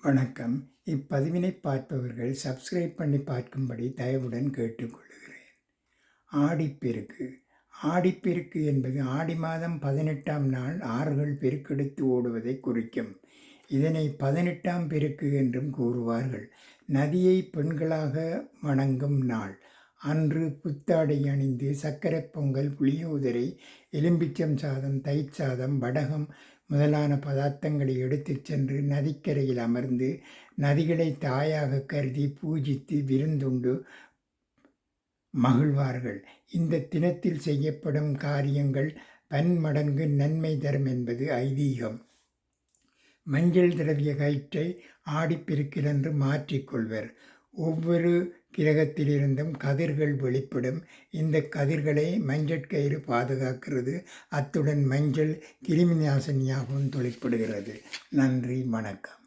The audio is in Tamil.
வணக்கம். இப்பதிவினை பார்ப்பவர்கள் சப்ஸ்கிரைப் பண்ணி பார்க்கும்படி தயவுடன் கேட்டுக்கொள்கிறேன். ஆடிப்பெருக்கு. ஆடிப்பெருக்கு என்பது ஆடி மாதம் 18ஆம் நாள் ஆறுகள் பெருக்கெடுத்து ஓடுவதை குறிக்கும். இதனை 18ஆம் பெருக்கு என்றும் கூறுவார்கள். நதியை பெண்களாக வணங்கும் நாள். அன்று புத்தாடை அணிந்து சர்க்கரை பொங்கல், புளியோதரை, எலும்பிச்சம் சாதம், தயிர் சாதம், வடகம் முதலான பதார்த்தங்களை எடுத்துச் சென்று நதிக்கரையில் அமர்ந்து நதிகளை தாயாக கருதி பூஜித்து விருந்துண்டு மகிழ்வார்கள். இந்த தினத்தில் செய்யப்படும் காரியங்கள் பன்மடங்கு நன்மை தரும் என்பது ஐதீகம். மஞ்சள் திரவிய கயிற்றை ஆடிப்பெருக்கிலன்று மாற்றிக்கொள்வர். ஒவ்வொரு கிரகத்திலிருந்தும் கதிர்கள் வெளிப்படும். இந்த கதிர்களை மஞ்சட்கயிறு பாதுகாக்கிறது. அத்துடன் மஞ்சள் கிருமி நாசினியாகவும் தொழிற்படுகிறது. நன்றி, வணக்கம்.